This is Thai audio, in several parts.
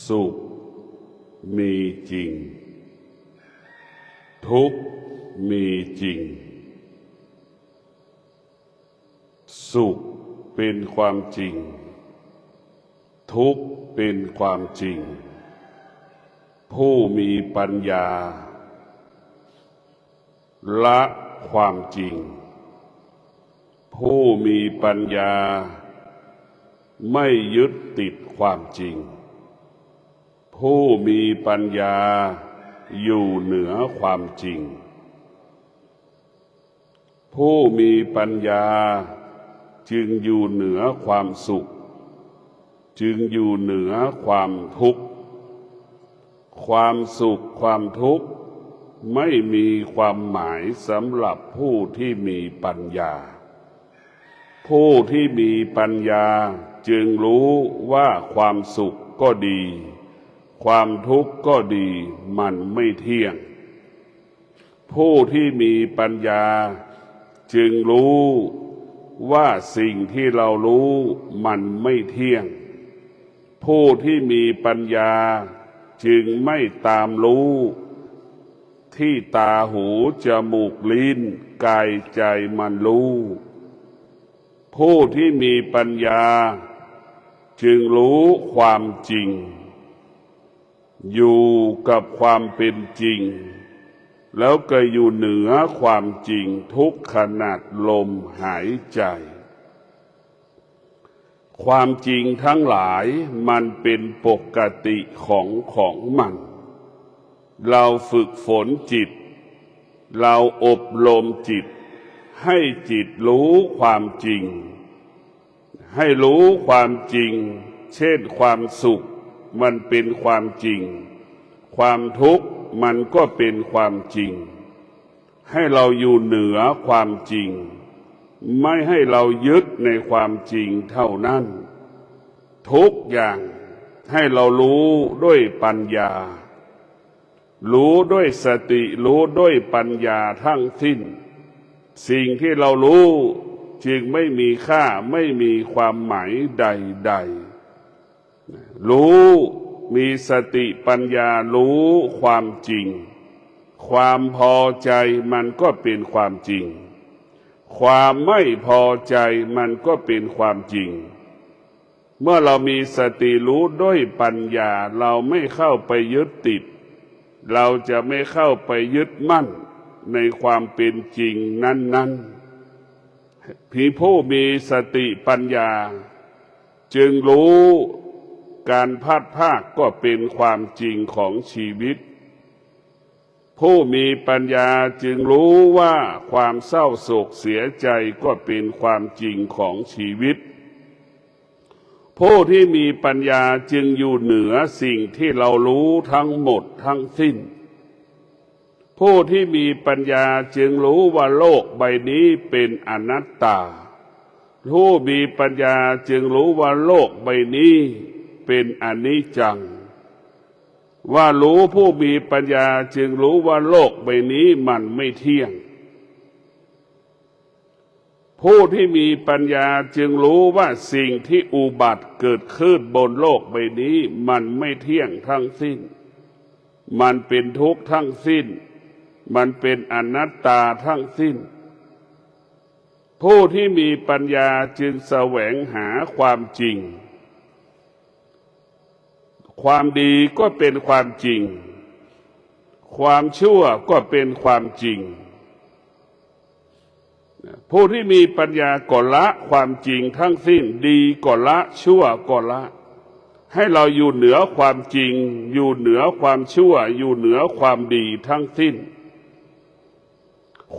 สุขมีจริงทุกข์มีจริงสุขเป็นความจริงทุกข์เป็นความจริงผู้มีปัญญาละความจริงผู้มีปัญญาไม่ยึดติดความจริงผู้มีปัญญาอยู่เหนือความจริงผู้มีปัญญาจึงอยู่เหนือความสุขจึงอยู่เหนือความทุกข์ความสุขความทุกข์ไม่มีความหมายสำหรับผู้ที่มีปัญญาผู้ที่มีปัญญาจึงรู้ว่าความสุขก็ดีความทุกข์ก็ดีมันไม่เที่ยงผู้ที่มีปัญญาจึงรู้ว่าสิ่งที่เรารู้มันไม่เที่ยงผู้ที่มีปัญญาจึงไม่ตามรู้ที่ตาหูจมูกลิ้นกายใจมันรู้ผู้ที่มีปัญญาจึงรู้ความจริงอยู่กับความเป็นจริงแล้วก็อยู่เหนือความจริงทุกขณะลมหายใจความจริงทั้งหลายมันเป็นปกติของมันเราฝึกฝนจิตเราอบรมจิตให้จิตรู้ความจริงให้รู้ความจริงเช่นความสุขมันเป็นความจริงความทุกข์มันก็เป็นความจริงให้เราอยู่เหนือความจริงไม่ให้เรายึดในความจริงเท่านั้นทุกอย่างให้เรารู้ด้วยปัญญารู้ด้วยสติรู้ด้วยปัญญาทั้งสิ้นสิ่งที่เรารู้จึงไม่มีค่าไม่มีความหมายใดๆรู้มีสติปัญญารู้ความจริงความพอใจมันก็เป็นความจริงความไม่พอใจมันก็เป็นความจริงเมื่อเรามีสติรู้ด้วยปัญญาเราไม่เข้าไปยึดติดเราจะไม่เข้าไปยึดมั่นในความเป็นจริงนั้นผู้มีสติปัญญาจึงรู้การพัดภาคก็เป็นความจริงของชีวิตผู้มีปัญญาจึงรู้ว่าความเศร้าโศกเสียใจก็เป็นความจริงของชีวิตผู้ที่มีปัญญาจึงอยู่เหนือสิ่งที่เรารู้ทั้งหมดทั้งสิ้นผู้ที่มีปัญญาจึงรู้ว่าโลกใบนี้เป็นอนัตตาผู้มีปัญญาจึงรู้ว่าโลกใบนี้เป็นอนิจจังว่ารู้ผู้มีปัญญาจึงรู้ว่าโลกใบนี้มันไม่เที่ยงผู้ที่มีปัญญาจึงรู้ว่าสิ่งที่อุบัติเกิดขึ้นบนโลกใบนี้มันไม่เที่ยงทั้งสิ้นมันเป็นทุกข์ทั้งสิ้นมันเป็นอนัตตาทั้งสิ้นผู้ที่มีปัญญาจึงแสวงหาความจริงความดีก็เป็นความจริงความชั่วก็เป็นความจริงผู้ที่มีปัญญาก็ละความจริงทั้งสิ้นดีก็ละชั่วก็ละให้เราอยู่เหนือความจริงอยู่เหนือความชั่วอยู่เหนือความดีทั้งสิ้น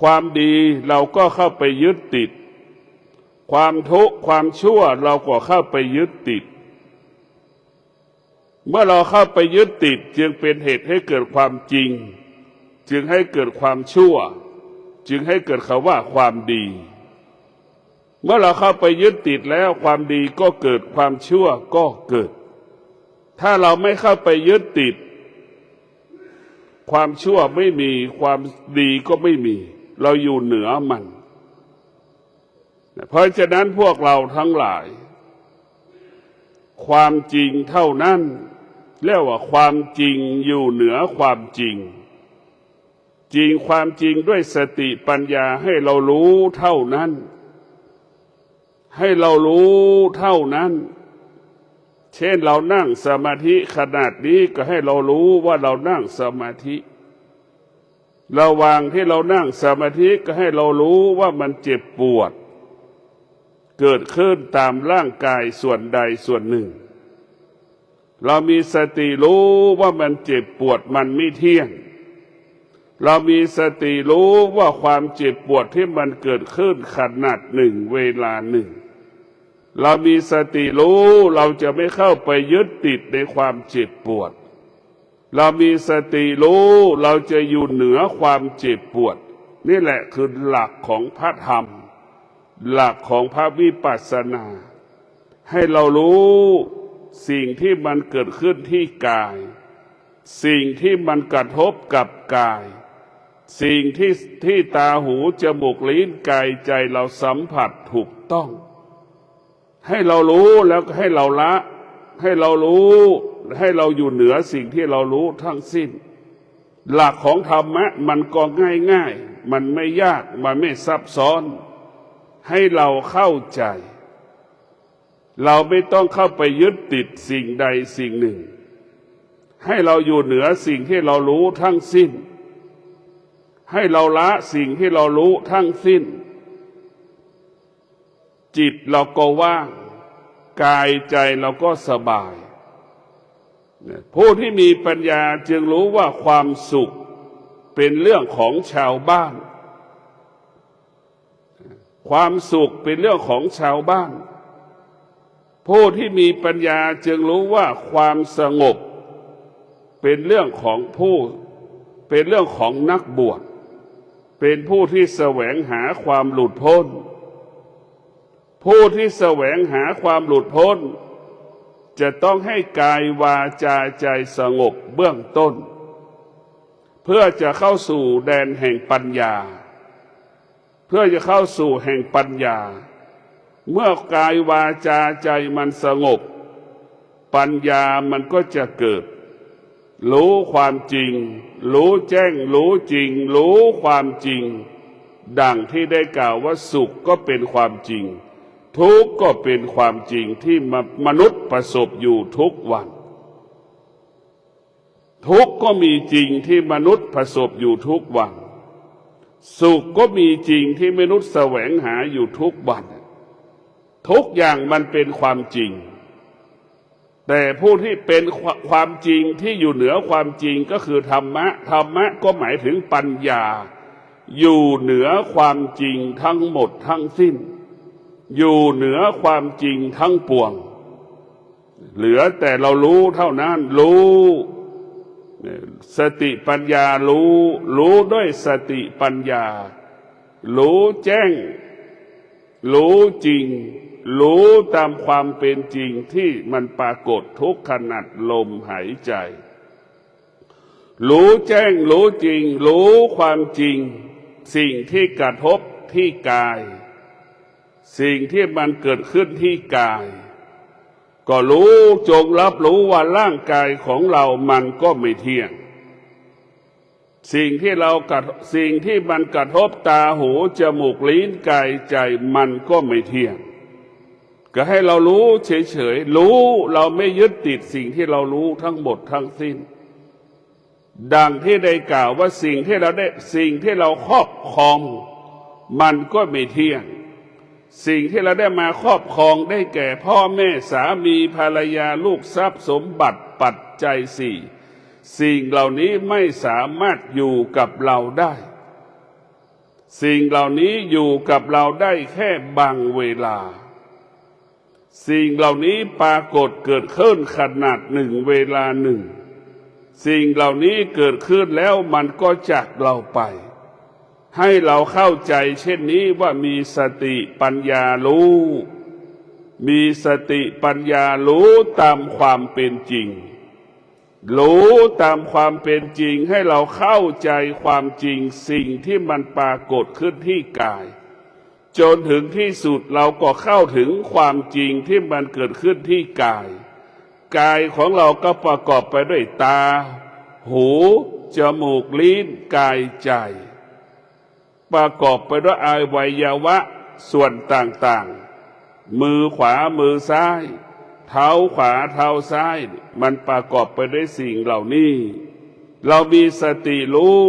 ความดีเราก็เข้าไปยึดติดความทุกข์ความชั่วเราก็เข้าไปยึดติดเมื่อเราเข้าไปยึดติดจึงเป็นเหตุให้เกิดความจริงจึงให้เกิดความชั่วจึงให้เกิดคำว่าความดีเมื่อเราเข้าไปยึดติดแล้วความดีก็เกิดความชั่วก็เกิดถ้าเราไม่เข้าไปยึดติดความชั่วไม่มีความดีก็ไม่มีเราอยู่เหนือมันเพราะฉะนั้นพวกเราทั้งหลายความจริงเท่านั้น เรียกว่าความจริงอยู่เหนือความจริงจริงความจริงด้วยสติปัญญาให้เรารู้เท่านั้นให้เรารู้เท่านั้นเช่นเรานั่งสมาธิขนาดนี้ก็ให้เรารู้ว่าเรานั่งสมาธิระหว่างที่เรานั่งสมาธิก็ให้เรารู้ว่ามันเจ็บปวดเกิดขึ้นตามร่างกายส่วนใดส่วนหนึ่งเรามีสติรู้ว่ามันเจ็บปวดมันไม่เที่ยงเรามีสติรู้ว่าความเจ็บปวดที่มันเกิดขึ้นขนาดหนึ่งเวลาหนึ่งเรามีสติรู้เราจะไม่เข้าไปยึดติดในความเจ็บปวดเรามีสติรู้เราจะอยู่เหนือความเจ็บปวดนี่แหละคือหลักของพระธรรมหลักของพระวิปัสสนาให้เรารู้สิ่งที่มันเกิดขึ้นที่กายสิ่งที่มันกระทบกับกายสิ่งที่ตาหูจมูกลิ้นกายใจเราสัมผัสถูกต้องให้เรารู้แล้วก็ให้เราละให้เรารู้ให้เราอยู่เหนือสิ่งที่เรารู้ทั้งสิ้นหลักของธรรมะมันก็ง่ายๆมันไม่ยากมันไม่ซับซ้อนให้เราเข้าใจเราไม่ต้องเข้าไปยึดติดสิ่งใดสิ่งหนึ่งให้เราอยู่เหนือสิ่งที่เรารู้ทั้งสิ้นให้เราละสิ่งที่เรารู้ทั้งสิ้นจิตเราก็ว่างกายใจเราก็สบายผู้ที่มีปัญญาจึงรู้ว่าความสุขเป็นเรื่องของชาวบ้านความสุขเป็นเรื่องของชาวบ้านผู้ที่มีปัญญาจึงรู้ว่าความสงบเป็นเรื่องของเป็นเรื่องของนักบวชเป็นผู้ที่แสวงหาความหลุดพ้นผู้ที่แสวงหาความหลุดพ้นจะต้องให้กายวาจาใจสงบเบื้องต้นเพื่อจะเข้าสู่แดนแห่งปัญญาเพื่อจะเข้าสู่แห่งปัญญาเมื่อกายวาจาใจมันสงบปัญญามันก็จะเกิดรู้ความจริงรู้แจ้งรู้จริงรู้ความจริงดังที่ได้กล่าวว่าสุขก็เป็นความจริงทุกข์ก็เป็นความจริงที่มนุษย์ประสบอยู่ทุกวันทุกข์ก็มีจริงที่มนุษย์ประสบอยู่ทุกวันสุขก็มีจริงที่มนุษย์แสวงหาอยู่ทุกวันทุกอย่างมันเป็นความจริงแต่ผู้ที่เป็นความจริงที่อยู่เหนือความจริงก็คือธรรมะธรรมะก็หมายถึงปัญญาอยู่เหนือความจริงทั้งหมดทั้งสิ้นอยู่เหนือความจริงทั้งปวงเหลือแต่เรารู้เท่านั้นรู้สติปัญญารู้ด้วยสติปัญญารู้แจ้งรู้จริงรู้ตามความเป็นจริงที่มันปรากฏทุกขณะลมหายใจรู้แจ้งรู้จริงรู้ความจริงสิ่งที่กระทบที่กายสิ่งที่มันเกิดขึ้นที่กายก็รู้จงรับรู้ว่าร่างกายของเรามันก็ไม่เที่ยงสิ่งที่มันกระทบตาหูจมูกลิ้นกายใจมันก็ไม่เที่ยงก็ให้เรารู้เฉยๆรู้เราไม่ยึดติดสิ่งที่เรารู้ทั้งหมดทั้งสิ้นดังที่ได้กล่าวว่าสิ่งที่เราครอบครองมันก็ไม่เที่ยงสิ่งที่เราได้มาครอบครองได้แก่พ่อแม่สามีภรรยาลูกทรัพย์สมบัติปัจจัยสี่สิ่งเหล่านี้ไม่สามารถอยู่กับเราได้สิ่งเหล่านี้อยู่กับเราได้แค่บางเวลาสิ่งเหล่านี้ปรากฏเกิดขึ้นขนาดหนึ่งเวลาหนึ่งสิ่งเหล่านี้เกิดขึ้นแล้วมันก็จากเราไปให้เราเข้าใจเช่นนี้ว่ามีสติปัญญารู้มีสติปัญญารู้ตามความเป็นจริงรู้ตามความเป็นจริงให้เราเข้าใจความจริงสิ่งที่มันปรากฏขึ้นที่กายจนถึงที่สุดเราก็เข้าถึงความจริงที่มันเกิดขึ้นที่กาย กายของเราก็ประกอบไปด้วยตาหูจมูกลิ้นกายใจประกอบไปด้วยอวัยวะส่วนต่างๆมือขวามือซ้ายเท้าขวาเท้าซ้ายมันประกอบไปด้วยสิ่งเหล่านี้เรามีสติรู้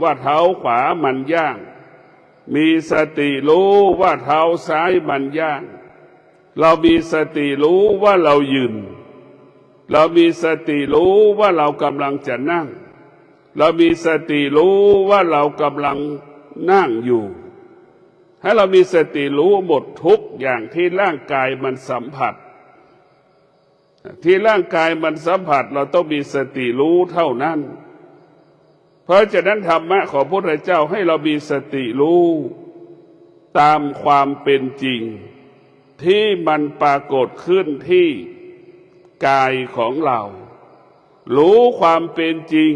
ว่าเท้าขวามันย่างมีสติรู้ว่าเท้าซ้ายมันย่างเรามีสติรู้ว่าเรายืนเรามีสติรู้ว่าเรากำลังจะนั่งเรามีสติรู้ว่าเรากำลังนั่งอยู่ให้เรามีสติรู้หมดทุกอย่างที่ร่างกายมันสัมผัสที่ร่างกายมันสัมผัสเราต้องมีสติรู้เท่านั้นเพราะฉะนั้นธรรมะของพระพุทธเจ้าให้เรามีสติรู้ตามความเป็นจริงที่มันปรากฏขึ้นที่กายของเรารู้ความเป็นจริง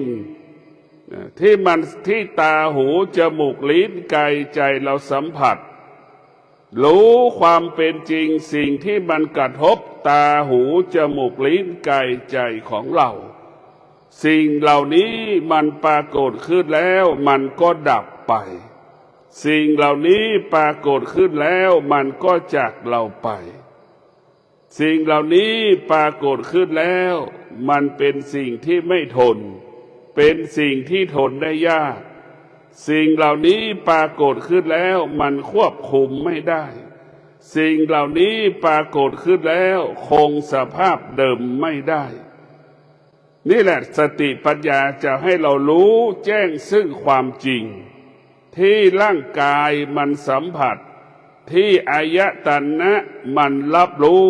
ที่ตาหูจมูกลิ้นกายใจเราสัมผัสรู้ความเป็นจริงสิ่งที่มันกระทบตาหูจมูกลิ้นกายใจของเราสิ่งเหล่านี้มันปรากฏขึ้นแล้วมันก็ดับไปสิ่งเหล่านี้ปรากฏขึ้นแล้วมันก็จากเราไปสิ่งเหล่านี้ปรากฏขึ้นแล้วมันเป็นสิ่งที่ไม่ทนเป็นสิ่งที่ทนได้ยากสิ่งเหล่านี้ปรากฏขึ้นแล้วมันควบคุมไม่ได้สิ่งเหล่านี้ปรากฏขึ้นแล้วคงสภาพเดิมไม่ได้นี่แหละสติปัญญาจะให้เรารู้แจ้งซึ่งความจริงที่ร่างกายมันสัมผัสที่อายตนะมันรับรู้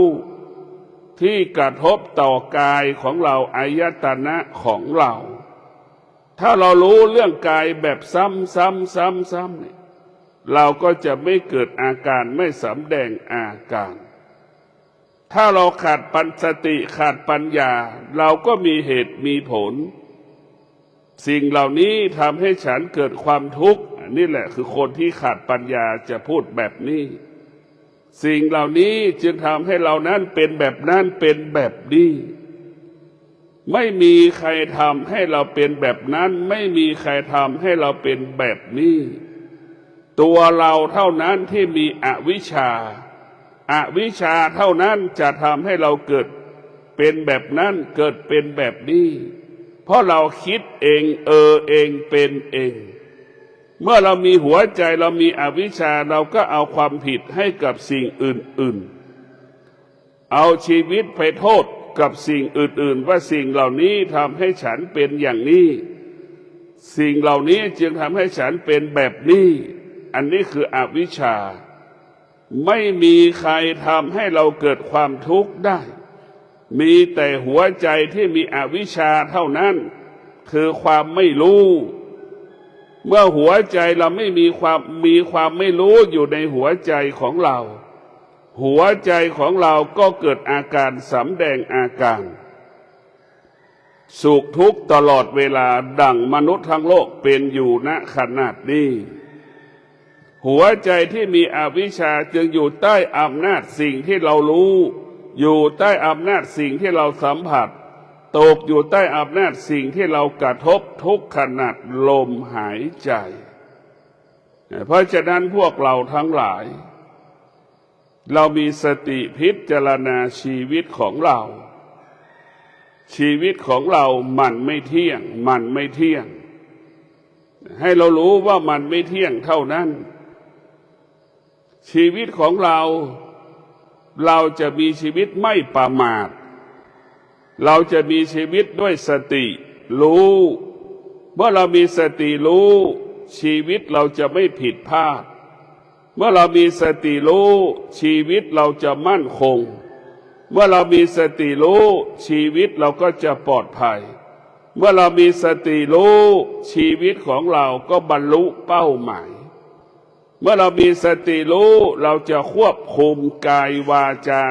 ที่กระทบต่อกายของเราอายตนะของเราถ้าเรารู้เรื่องกายแบบซ้ำเนี่ยเราก็จะไม่เกิดอาการไม่สำแดงอาการถ้าเราขาดปัญสติขาดปัญญาเราก็มีเหตุมีผลสิ่งเหล่านี้ทำให้ฉันเกิดความทุกข์นี่แหละคือคนที่ขาดปัญญาจะพูดแบบนี้สิ่งเหล่านี้จึงทำให้เรานั้นเป็นแบบนั้นเป็นแบบนี้ไม่มีใครทำให้เราเป็นแบบนั้นไม่มีใครทำให้เราเป็นแบบนี้ตัวเราเท่านั้นที่มีอวิชชาเท่านั้นจะทำให้เราเกิดเป็นแบบนั้นเกิดเป็นแบบนี้เพราะเราคิดเองเองเป็นเองเมื่อเรามีหัวใจเรามีอวิชชาเราก็เอาความผิดให้กับสิ่งอื่นๆเอาชีวิตไปโทษกับสิ่งอื่นๆว่าสิ่งเหล่านี้ทำให้ฉันเป็นอย่างนี้สิ่งเหล่านี้จึงทำให้ฉันเป็นแบบนี้อันนี้คืออวิชชาไม่มีใครทำให้เราเกิดความทุกข์ได้มีแต่หัวใจที่มีอวิชชาเท่านั้นคือความไม่รู้เมื่อหัวใจเราไม่มีความไม่รู้อยู่ในหัวใจของเราหัวใจของเราก็เกิดอาการสำแดงอาการสุขทุกข์ตลอดเวลาดั่งมนุษย์ทั้งโลกเป็นอยู่ณขนาดนี้หัวใจที่มีอวิชชาจึงอยู่ใต้อำนาจสิ่งที่เรารู้อยู่ใต้อำนาจสิ่งที่เราสัมผัสตกอยู่ใต้อำนาจสิ่งที่เรากระทบทุกขณะลมหายใจเพราะฉะนั้นพวกเราทั้งหลายเรามีสติพิจารณาชีวิตของเราชีวิตของเรามันไม่เที่ยงให้เรารู้ว่ามันไม่เที่ยงเท่านั้นชีวิตของเราจะมีชีวิตไม่ประมาทเราจะมีชีวิตด้วยสติรู้เมื่อเรามีสติรู้ชีวิตเราจะไม่ผิดพลาดเมื่อเรามีสติรู้ชีวิตเราจะมั่นคงเมื่อเรามีสติรู้ชีวิตเราก็จะปลอดภัยเมื่อเรามีสติรู้ชีวิตของเราก็บรรลุเป้าหมายเมื่อเรามีสติรู้เราจะควบคุมกายวาจา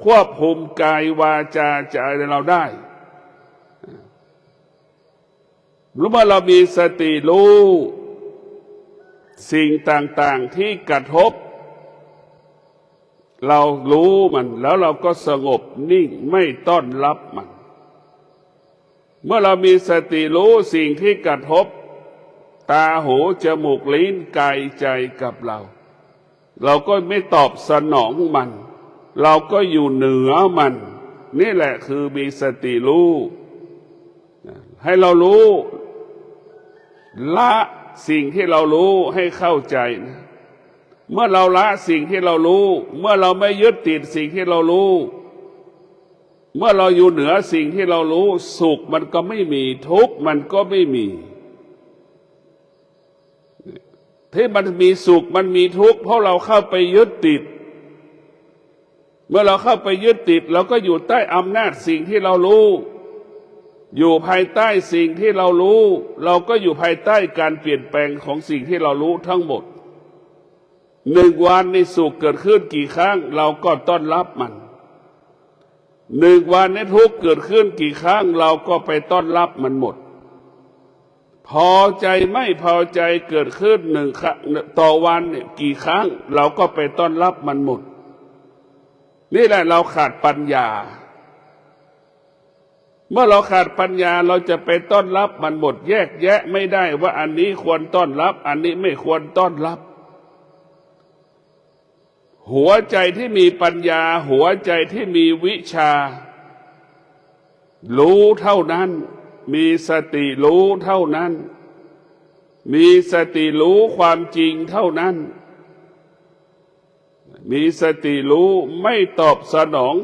ควบคุมกายวาจาใจเราได้หรือเมื่อเรามีสติรู้สิ่งต่างๆที่กระทบ เรารู้มันแล้วเราก็สงบนิ่งไม่ต้อนรับมันเมื่อเรามีสติรู้สิ่งที่กระทบตาหูจมูกลิ้นกายใจกับเราก็ไม่ตอบสนองมันเราก็อยู่เหนือมันนี่แหละคือมีสติรู้ให้เรารู้ละสิ่งที่เรารู้ให้เข้าใจนะเมื่อเราละสิ่งที่เรารู้เมื่อเราไม่ยึดติดสิ่งที่เรารู้เมื่อเราอยู่เหนือสิ่งที่เรารู้สุขมันก็ไม่มีทุกข์มันก็ไม่มีที่มันมีสุขมันมีทุกข์เพราะเราเข้าไปยึดติดเมื่อเราเข้าไปยึดติดเราก็อยู่ใต้อำนาจสิ่งที่เรารู้อยู่ภายใต้สิ่งที่เรารู้เราก็อยู่ภายใต้การเปลี่ยนแปลงของสิ่งที่เรารู้ทั้งหมด1 วันในสุขเกิดขึ้นกี่ครั้งเราก็ต้อนรับมัน1 วันในทุกข์เกิดขึ้นกี่ครั้งเราก็ไปต้อนรับมันหมดพอใจไม่พอใจเกิดขึ้น1 ครั้งต่อวันเนี่ยกี่ครั้งเราก็ไปต้อนรับมันหมดนี่แหละเราขาดปัญญาเมื่อเราขาดปัญญาเราจะไปต้อนรับมันหมดแยกแยะไม่ได้ว่าอันนี้ควรต้อนรับอันนี้ไม่ควรต้อนรับหัวใจที่มีปัญญาหัวใจที่มีวิชารู้เท่านั้นมีสติรู้เท่านั้นมีสติรู้ความจริงเท่านั้นมีสติรู้ไม่ตอบสนอง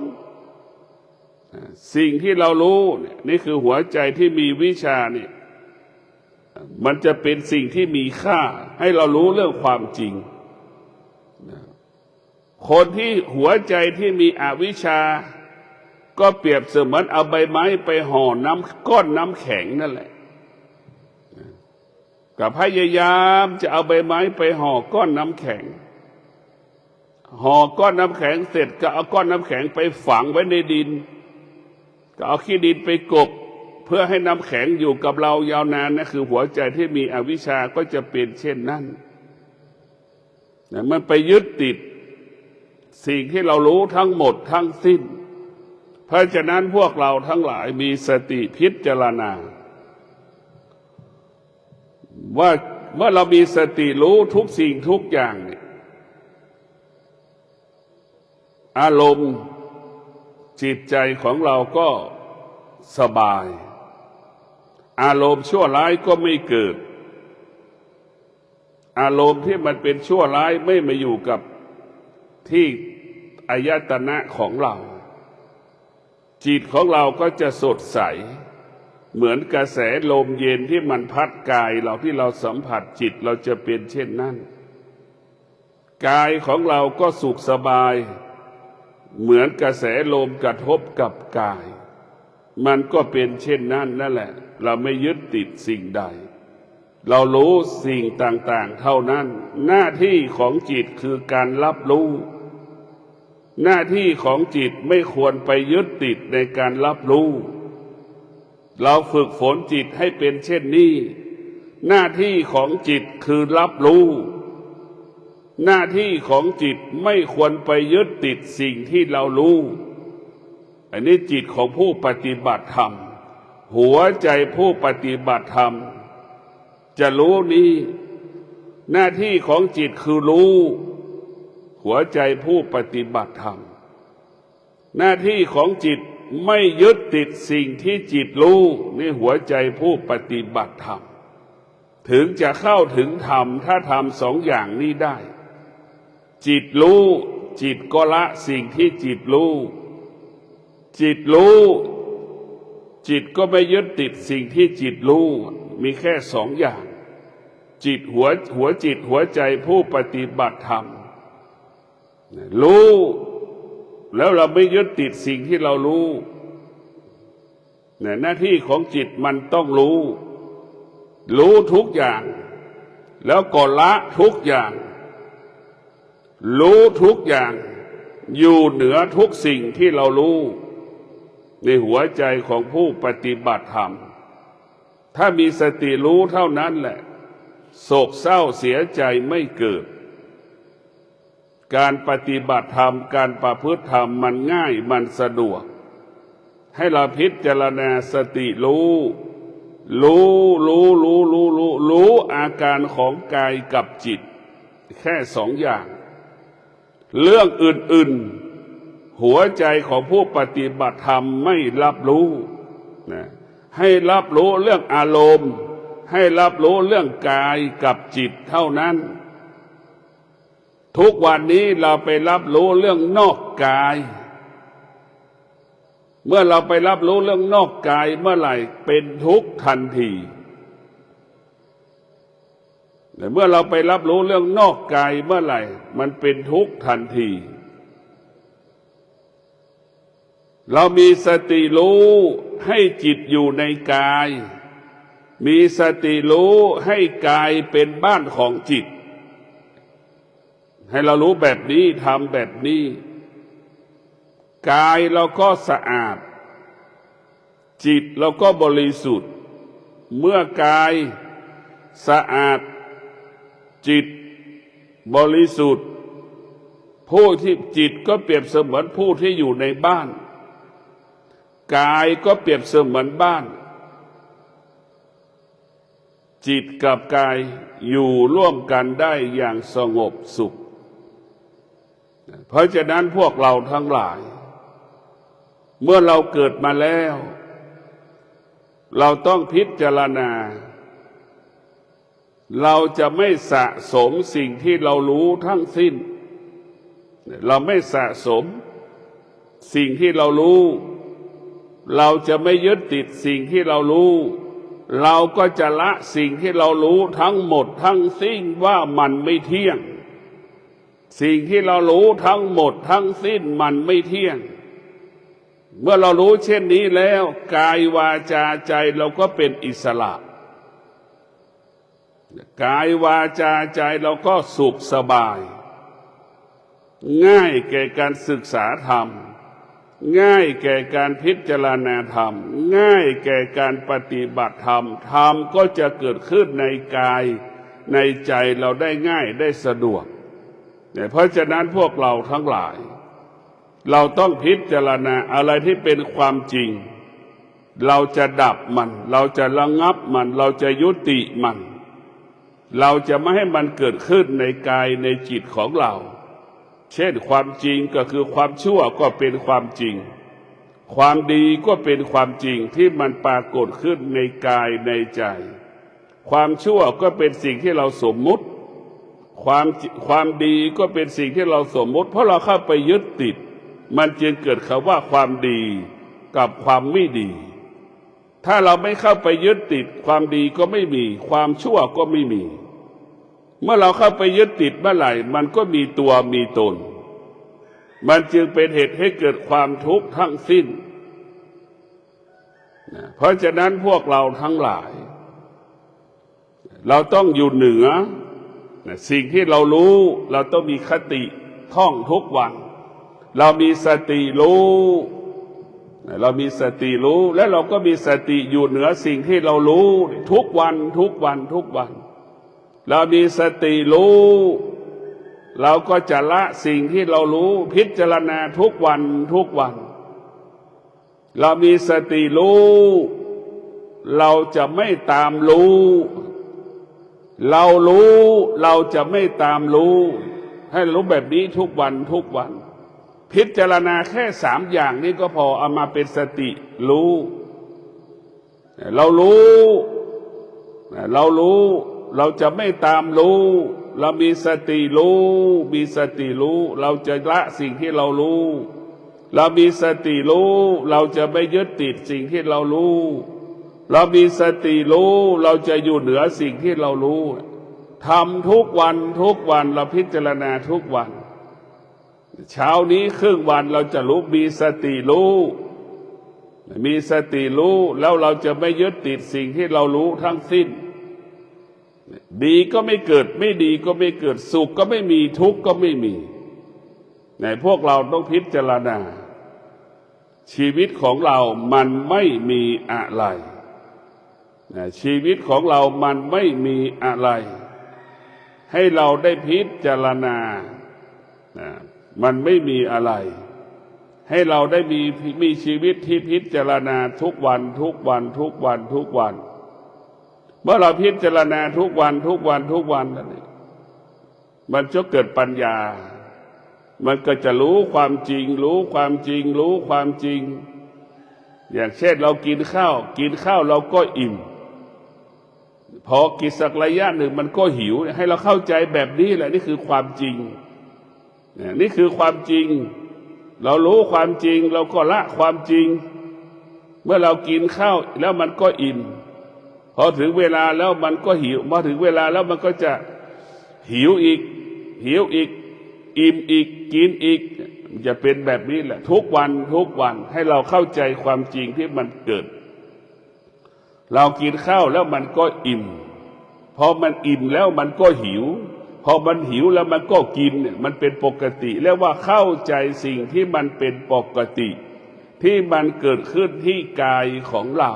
สิ่งที่เรารู้นี่คือหัวใจที่มีวิชาเนี่ยมันจะเป็นสิ่งที่มีค่าให้เรารู้เรื่องความจริงคนที่หัวใจที่มีอวิชชาก็เปรียบเสมือนเอาใบไม้ไปห่อก้อนน้ำแข็งนั่นแหละกับพยายามจะเอาใบไม้ไปห่อก้อนน้ำแข็งห่อก้อนน้ำแข็งเสร็จก็เอาก้อนน้ำแข็งไปฝังไว้ในดินก็เอาขี้ดินไปกลบเพื่อให้น้ำแข็งอยู่กับเรายาวนานนั่นคือหัวใจที่มีอวิชชาก็จะเป็นเช่นนั้นมันไปยึดติดสิ่งที่เรารู้ทั้งหมดทั้งสิ้นเพราะฉะนั้นพวกเราทั้งหลายมีสติพิจารณาว่าเมื่อเรามีสติรู้ทุกสิ่งทุกอย่างเนี่ยอารมณ์จิตใจของเราก็สบายอารมณ์ชั่วร้ายก็ไม่เกิดอารมณ์ที่มันเป็นชั่วร้ายไม่มาอยู่กับที่อายตนะของเราจิตของเราก็จะสดใสเหมือนกระแสลมเย็นที่มันพัดกายเราที่เราสัมผัสจิตเราจะเป็นเช่นนั้นกายของเราก็สุขสบายเหมือนกระแสลมกระทบกับกายมันก็เป็นเช่นนั้นนั่นแหละเราไม่ยึดติดสิ่งใดเรารู้สิ่งต่างๆเท่านั้นหน้าที่ของจิตคือการรับรู้หน้าที่ของจิตไม่ควรไปยึดติดในการรับรู้เราฝึกฝนจิตให้เป็นเช่นนี้หน้าที่ของจิตคือรับรู้หน้าที่ของจิตไม่ควรไปยึดติดสิ่งที่เรารู้อันนี้จิตของผู้ปฏิบัติธรรมหัวใจผู้ปฏิบัติธรรมจะรู้นี้หน้าที่ของจิตคือรู้หัวใจผู้ปฏิบัติธรรมหน้าที่ของจิตไม่ยึดติดสิ่งที่จิตรู้นี่หัวใจผู้ปฏิบัติธรรมถึงจะเข้าถึงธรรมถ้าทำ2 อย่างนี้ได้จิตรู้จิตก็ละสิ่งที่จิตรู้จิตรู้จิตก็ไม่ยึดติดสิ่งที่จิตรู้มีแค่2 อย่างจิตหัวจิตหัวใจผู้ปฏิบัติธรรมรู้แล้วเราไม่ยึดติดสิ่งที่เรารู้หน้าที่ของจิตมันต้องรู้ทุกอย่างแล้วก็ละทุกอย่างรู้ทุกอย่างอยู่เหนือทุกสิ่งที่เรารู้ในหัวใจของผู้ปฏิบัติธรรมถ้ามีสติรู้เท่านั้นแหละโศกเศร้าเสียใจไม่เกิด การปฏิบัติธรรมการประพฤติธรรมมันง่ายมันสะดวกให้เราพิจารณาสติรู้อาการของกายกับจิตแค่สองอย่างเรื่องอื่นๆหัวใจของผู้ปฏิบัติธรรมไม่รับรู้นะให้รับรู้เรื่องอารมณ์ให้รับรู้เรื่องกายกับจิตเท่านั้นทุกวันนี้เราไปรับรู้เรื่องนอกกายเมื่อเราไปรับรู้เรื่องนอกกายเมื่อไหร่เป็นทุกข์ทันทีแต่เมื่อเราไปรับรู้เรื่องนอกกายเมื่อไหร่มันเป็นทุกข์ทันทีเรามีสติรู้ให้จิตอยู่ในกายมีสติรู้ให้กายเป็นบ้านของจิตให้เรารู้แบบนี้ทำแบบนี้กายเราก็สะอาดจิตเราก็บริสุทธิ์เมื่อกายสะอาดจิตบริสุทธิ์ผู้ที่จิตก็เปรียบเสมือนผู้ที่อยู่ในบ้านกายก็เปรียบเสมือนบ้านจิตกับกายอยู่ร่วมกันได้อย่างสงบสุขเพราะฉะนั้นพวกเราทั้งหลายเมื่อเราเกิดมาแล้วเราต้องพิจารณาเราจะไม่สะสมสิ่งที่เรารู้ทั้งสิ้นเราไม่สะสมสิ่งที่เรารู้เราจะไม่ยึดติดสิ่งที่เรารู้เราก็จะละสิ่งที่เรารู้ทั้งหมดทั้งสิ้นว่ามันไม่เที่ยงสิ่งที่เรารู้ทั้งหมดทั้งสิ้นมันไม่เที่ยงเมื่อเรารู้เช่นนี้แล้วกายวาจาใจเราก็เป็นอิสระกายวาจาใจเราก็สุขสบายง่ายแก่การศึกษาธรรมง่ายแก่การพิจารณาธรรมง่ายแก่การปฏิบัติธรรมธรรมก็จะเกิดขึ้นในกายในใจเราได้ง่ายได้สะดวกเพราะฉะนั้นพวกเราทั้งหลายเราต้องพิจารณาอะไรที่เป็นความจริงเราจะดับมันเราจะระงับมันเราจะยุติมันเราจะไม่ให้มันเกิดขึ้นในกายในจิตของเราเช่นความจริงก็คือความชั่วก็เป็นความจริงความดีก็เป็นความจริงที่มันปรากฏขึ้นในกายในใจความชั่วก็เป็นสิ่งที่เราสมมุติความดีก็เป็นสิ่งที่เราสมมุติเพราะเราเข้าไปยึดติดมันจึงเกิดคำว่าความดีกับความไม่ดีถ้าเราไม่เข้าไปยึดติดความดีก็ไม่มีความชั่วก็ไม่มีเมื่อเราเข้าไปยึดติดเมื่อไหร่มันก็มีตัวมีตนมันจึงเป็นเหตุให้เกิดความทุกข์ทั้งสิ้นเพราะฉะนั้นพวกเราทั้งหลายเราต้องอยู่เหนือสิ่งที่เรารู้เราต้องมีคติท่องทุกวันเรามีสติรู้เรามีสติรู้และเราก็มีสติอยู่เหนือสิ่งที่เรารู้ทุกวันเรามีสติรู้เราก็จะละสิ่งที่เรารู้พิจารณาทุกวันเรามีสติรู้เราจะไม่ตามรู้เรารู้เราจะไม่ตามรู้ให้รู้แบบนี้ทุกวันพิจารณาแค่3อย่างนี้ก็พอเอามาเป็นสติรู้เราเราจะไม่ตามรู้เรามีสติรู้เราจะละสิ่งที่เรารู้เรามีสติรู้เราจะไม่ยึดติดสิ่งที่เรารู้เรามีสติรู้เราจะอยู่เหนือสิ่งที่เรารู้ทำทุกวันเราพิจารณาทุกวันเช้านี้ครึ่งวันเราจะรู้มีสติรู้แล้วเราจะไม่ยึดติดสิ่งที่เรารู้ทั้งสิ้นดีก็ไม่เกิดไม่ดีก็ไม่เกิดสุขก็ไม่มีทุกข์ก็ไม่มีในพวกเราต้องพิจารณาชีวิตของเรามันไม่มีอะไรชีวิตของเรามันไม่มีอะไรให้เราได้พิจารณา นะมันไม่มีอะไรให้เราได้มีชีวิตที่พิจารณาทุกวันทุกวันทุกวันทุกวันเมื่อเราพิจารณาทุกวันทุกวันทุกวันนั่นเองมันจะเกิดปัญญามันก็จะรู้ความจริงรู้ความจริงรู้ความจริงอย่างเช่นเรากินข้าวเราก็อิ่มพอกินสักระยะหนึ่งมันก็หิวให้เราเข้าใจแบบนี้แหละนี่คือความจริงนี่คือความจริงเรารู้ความจริงเราก็ละความจริงเมื่อเรากินข้าวแล้วมันก็อิ่มพอถึงเวลาแล้วมันก็หิวมาถึงเวลาแล้วมันก็จะหิวอีกอิ่มอีกกินอีกจะเป็นแบบนี้แหละทุกวันให้เราเข้าใจความจริงที่มันเกิดเรากินข้าวแล้วมันก็อิ่มพอมันอิ่มแล้วมันก็หิวพอมันหิวแล้วมันก็กินเนี่ยมันเป็นปกติเรียกว่าเข้าใจสิ่งที่มันเป็นปกติที่มันเกิดขึ้นที่กายของเรา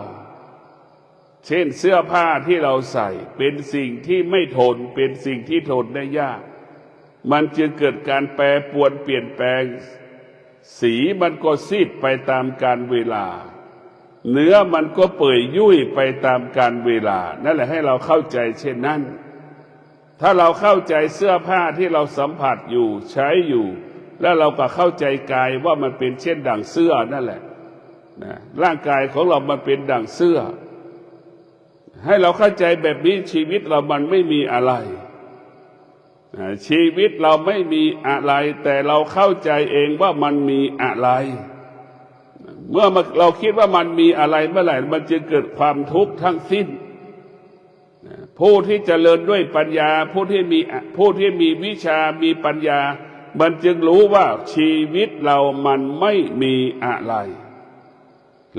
เช่นเสื้อผ้าที่เราใส่เป็นสิ่งที่ไม่ทนเป็นสิ่งที่ทนได้ยากมันจึงเกิดการแปรปรวนเปลี่ยนแปลงสีมันก็ซีดไปตามกาลเวลาเนื้อมันก็เปื่อยยุ่ยไปตามกาลเวลานั่นแหละให้เราเข้าใจเช่นนั้นถ้าเราเข้าใจเสื้อผ้าที่เราสัมผัสอยู่ใช้อยู่แล้วเราก็เข้าใจกายว่ามันเป็นเช่นดั่งเสื้อนั่นแหละนะร่างกายของเรามันเป็นดั่งเสื้อให้เราเข้าใจแบบนี้ชีวิตเรามันไม่มีอะไรชีวิตเราไม่มีอะไรแต่เราเข้าใจเองว่ามันมีอะไรเมื่อเราคิดว่ามันมีอะไรเมื่อไหร่มันจะเกิดความทุกข์ทั้งสิ้นผู้ที่เจริญด้วยปัญญาผู้ที่มีวิชามีปัญญามันจึงรู้ว่าชีวิตเรามันไม่มีอะไร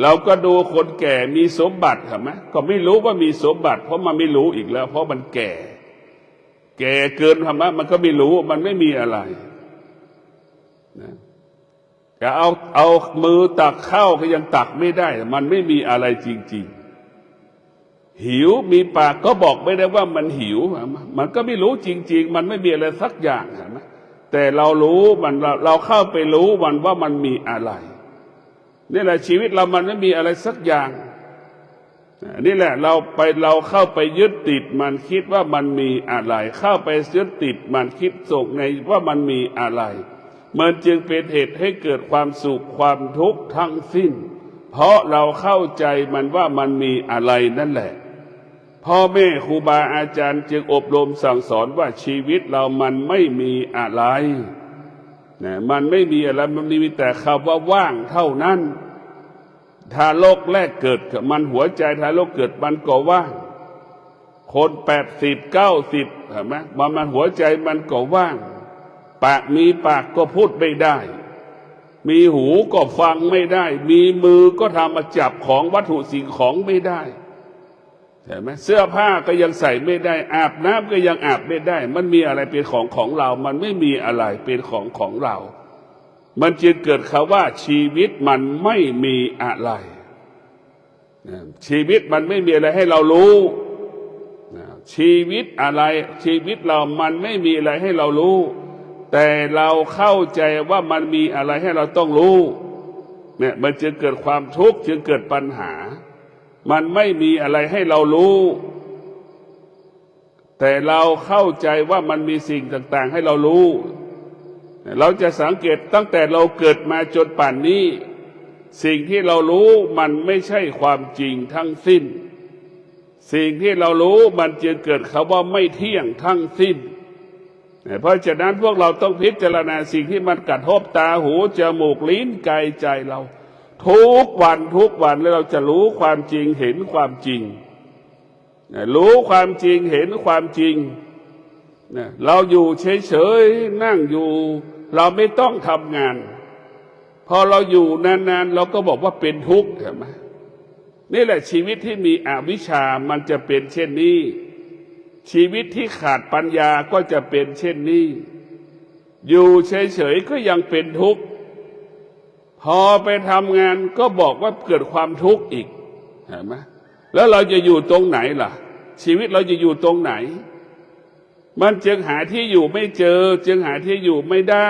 เราก็ดูคนแก่มีสมบัติเห็นไหมก็ไม่รู้ว่ามีสมบัติเพราะมันไม่รู้อีกแล้วเพราะมันแก่เกินธรรมะมันก็ไม่รู้มันไม่มีอะไรนะจะเอามือตักข้าวก็ยังตักไม่ได้มันไม่มีอะไรจริงๆหิวมีปากก็บอกไม่ได้ว่ามันหิวมันก็ไม่รู้จริงๆมันไม่มีอะไรสักอย่างเห็นไหมแต่เรารู้มันเราเข้าไปรู้มันว่ามันมีอะไรนี่แหละชีวิตเรามันไม่มีอะไรสักอย่างนี่แหละเราเข้าไปยึดติดมันคิดว่ามันมีอะไรเข้าไปยึดติดมันคิดส่งในว่ามันมีอะไรมันจึงเป็นเหตุให้เกิดความสุขความทุกข์ทั้งสิ้นเพราะเราเข้าใจมันว่ามันมีอะไรนั่นแหละพ่อแม่ครูบาอาจารย์จึงอบรมสั่งสอนว่าชีวิตเรามันไม่มีอะไรนะมันไม่มีอะไรมันมีแต่คำว่าว่างเท่านั้นทารกแรกเกิดมันหัวใจทารกเกิดมันก็ว่างคน80-90เห็นไหมมันหัวใจมันก็ว่างปากมีปากก็พูดไม่ได้มีหูก็ฟังไม่ได้มีมือก็ทำมาจับของวัตถุสิ่งของไม่ได้เห็นไหมเสื้อผ้าก็ยังใส่ไม่ได้อาบน้ำก็ยังอาบไม่ได้มันมีอะไรเป็นของเรามันไม่มีอะไรเป็นของเรามันจึงเกิดคำว่าชีวิตมันไม่มีอะไรชีวิตมันไม่มีอะไรให้เรารู้ชีวิตอะไรชีวิตเรามันไม่มีอะไรให้เรารู้แต่เราเข้าใจว่ามันมีอะไรให้เราต้องรู้เนี่ยมันจึงเกิดความทุกข์จึงเกิดปัญหามันไม่มีอะไรให้เรารู้แต่เราเข้าใจว่ามันมีสิ่งต่างๆให้เรารู้เราจะสังเกตตั้งแต่เราเกิดมาจนป่านนี้สิ่งที่เรารู้มันไม่ใช่ความจริงทั้งสิ้นสิ่งที่เรารู้มันจึงเกิดคำว่าไม่เที่ยงทั้งสิ้นเพราะฉะนั้นพวกเราต้องพิจารณาสิ่งที่มันกระทบตาหูจมูกลิ้นกายใจเราทุกวันแล้วเราจะรู้ความจริงเห็นความจริงรู้ความจริงเห็นความจริงเราอยู่เฉยๆนั่งอยู่เราไม่ต้องทำงานพอเราอยู่นานๆเราก็บอกว่าเป็นทุกข์เห็นไหมนี่แหละชีวิตที่มีอวิชชามันจะเป็นเช่นนี้ชีวิตที่ขาดปัญญาก็จะเป็นเช่นนี้อยู่เฉยๆก็ยังเป็นทุกข์พอไปทำงานก็บอกว่าเกิดความทุกข์อีกเห็นไหมแล้วเราจะอยู่ตรงไหนล่ะชีวิตเราจะอยู่ตรงไหน มันจึงหาที่อยู่ไม่เจอจึงหาที่อยู่ไม่ได้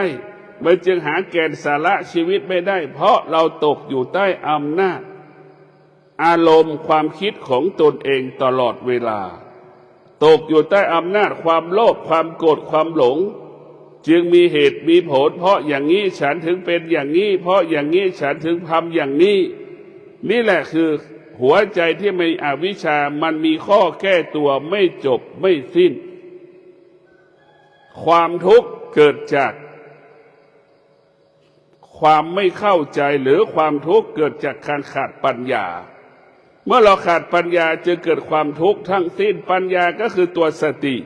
มันจึงหาแก่นสาระชีวิตไม่ได้เพราะเราตกอยู่ใต้อำนาจอารมณ์ความคิดของตนเองตลอดเวลาตกอยู่ใต้อำนาจความโลภความโกรธความหลงจึงมีเหตุมีผลเพราะอย่างนี้ฉันถึงเป็นอย่างนี้เพราะอย่างนี้ฉันถึงทำอย่างนี้นี่แหละคือหัวใจที่มีอวิชชามันมีข้อแก้ตัวไม่จบไม่สิ้นความทุกข์เกิดจากความไม่เข้าใจหรือความทุกข์เกิดจากการขาดปัญญาเมื่อเราขาดปัญญาจึงเกิดความทุกข์ทั้งสิ้นปัญญาก็คือตัวสติ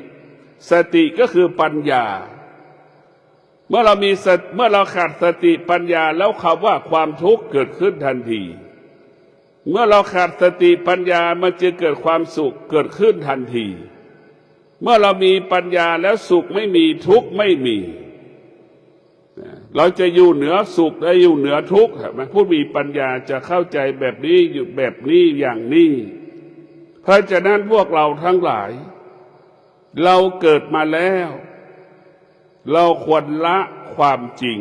สติก็คือปัญญาเมื่อเราขาดสติปัญญาแล้วคำว่าความทุกข์เกิดขึ้นทันทีเมื่อเราขาดสติปัญญามันจะเกิดความสุขเกิดขึ้นทันทีเมื่อเรามีปัญญาแล้วสุขไม่มีทุกข์ไม่มีเราจะอยู่เหนือสุขและอยู่เหนือทุกข์ผู้มีปัญญาจะเข้าใจแบบนี้อยู่แบบนี้อย่างนี้เพราะฉะนั้นพวกเราทั้งหลายเราเกิดมาแล้วเราควรละความจริง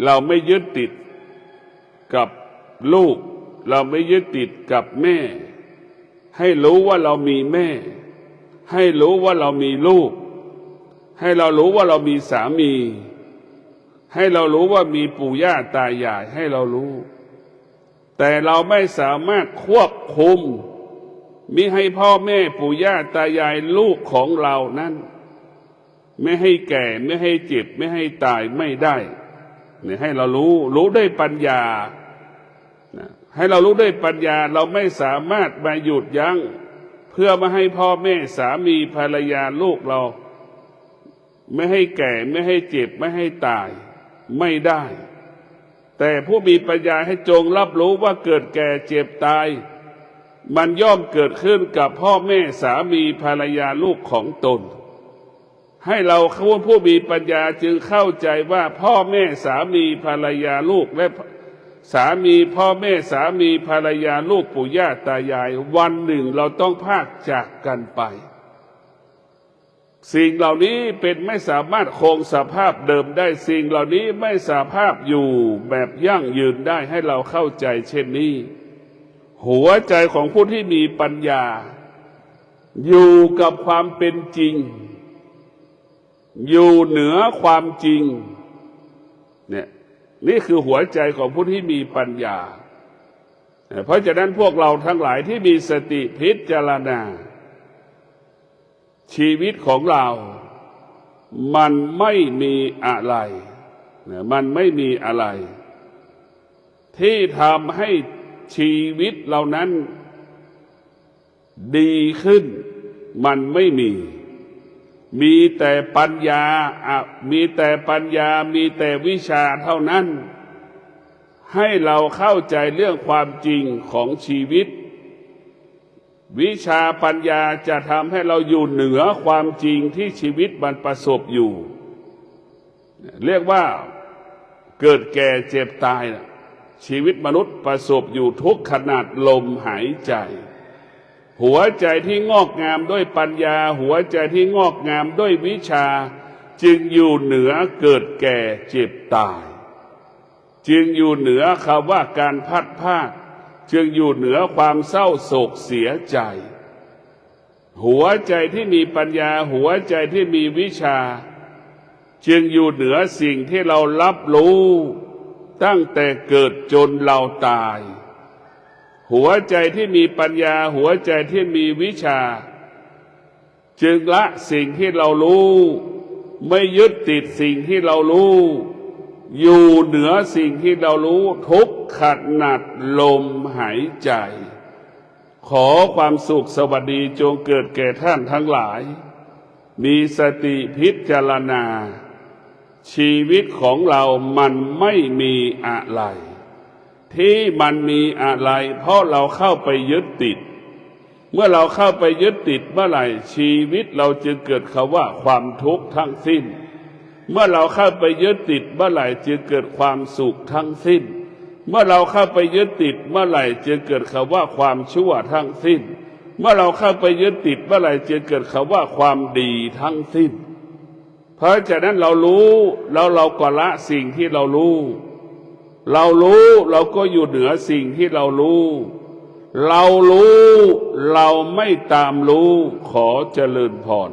เราไม่ยึดติดกับลูกเราไม่ยึดติดกับแม่ให้รู้ว่าเรามีแม่ให้รู้ว่าเรามีลูกให้เรารู้ว่าเรามีสามีให้เรารู้ว่ามีปู่ย่าตายายให้เรารู้แต่เราไม่สามารถควบคุมมิให้พ่อแม่ปู่ย่าตายายลูกของเรานั้นไม่ให้แก่ไม่ให้เจ็บไม่ให้ตายไม่ได้เนี่ยให้เรารู้ด้วยปัญญาให้เรารู้ด้วยปัญญาเราไม่สามารถมาหยุดยั้งเพื่อไม่ให้พ่อแม่สามีภรรยาลูกเราไม่ให้แก่ไม่ให้เจ็บไม่ให้ตายไม่ได้แต่ผู้มีปัญญาให้จงรับรู้ว่าเกิดแก่เจ็บตายมันย่อมเกิดขึ้นกับพ่อแม่สามีภรรยาลูกของตนให้เราผู้มีปัญญาจึงเข้าใจว่าพ่อแม่สามีภรรยาลูกและสามีพ่อแม่สามีภรรยาลูกปู่ย่าตายายวันหนึ่งเราต้องพรากจากกันไปสิ่งเหล่านี้เป็นไม่สามารถคงสภาพเดิมได้สิ่งเหล่านี้ไม่สามารถอยู่แบบยั่งยืนได้ให้เราเข้าใจเช่นนี้หัวใจของผู้ที่มีปัญญาอยู่กับความเป็นจริงอยู่เหนือความจริงเนี่ยนี่คือหัวใจของผู้ที่มีปัญญาเพราะฉะนั้นพวกเราทั้งหลายที่มีสติพิจารณาชีวิตของเรามันไม่มีอะไรมันไม่มีอะไรที่ทำให้ชีวิตเรานั้นดีขึ้นมันไม่มีแต่ปัญญามีแต่ปัญญามีแต่วิชาเท่านั้นให้เราเข้าใจเรื่องความจริงของชีวิตวิชาปัญญาจะทำให้เราอยู่เหนือความจริงที่ชีวิตมันประสบอยู่เรียกว่าเกิดแก่เจ็บตายชีวิตมนุษย์ประสบอยู่ทุกขณะลมหายใจหัวใจที่งอกงามด้วยปัญญาหัวใจที่งอกงามด้วยวิชาจึงอยู่เหนือเกิดแก่เจ็บตายจึงอยู่เหนือคำว่าการพัดพรากจึงอยู่เหนือความเศร้าโศกเสียใจหัวใจที่มีปัญญาหัวใจที่มีวิชาจึงอยู่เหนือสิ่งที่เรารับรู้ตั้งแต่เกิดจนเราตายหัวใจที่มีปัญญาหัวใจที่มีวิชาจึงละสิ่งที่เรารู้ไม่ยึดติดสิ่งที่เรารู้อยู่เหนือสิ่งที่เรารู้ทุกขณะลมหายใจขอความสุขสวัสดีจงเกิดแก่ท่านทั้งหลายมีสติพิจารณาชีวิตของเรามันไม่มีอะไรที่มันมีอะไรเพราะเราเข้าไปยึดติดเมื่อเราเข้าไปยึดติดเมื่อไหร่ชีวิตเราจึงเกิดคำว่าความทุกข์ทั้งสิ้นเมื่อเราเข้าไปยึดติดเมื่อไหร่จึงเกิดความสุขทั้งสิ้นเมื่อเราเข้าไปยึดติดเมื่อไหร่จึงเกิดคำว่าความชั่วทั้งสิ้น เมื่อเราเข้าไปยึดติดเมื่อไหร่จะเกิดคำว่าความดีทั้งสิ้นเพราะฉะนั้นเรารู้แล้วเราก็ละสิ่งที่เรารู้เราก็อยู่เหนือสิ่งที่เรารู้เราไม่ตามรู้ขอเจริญพร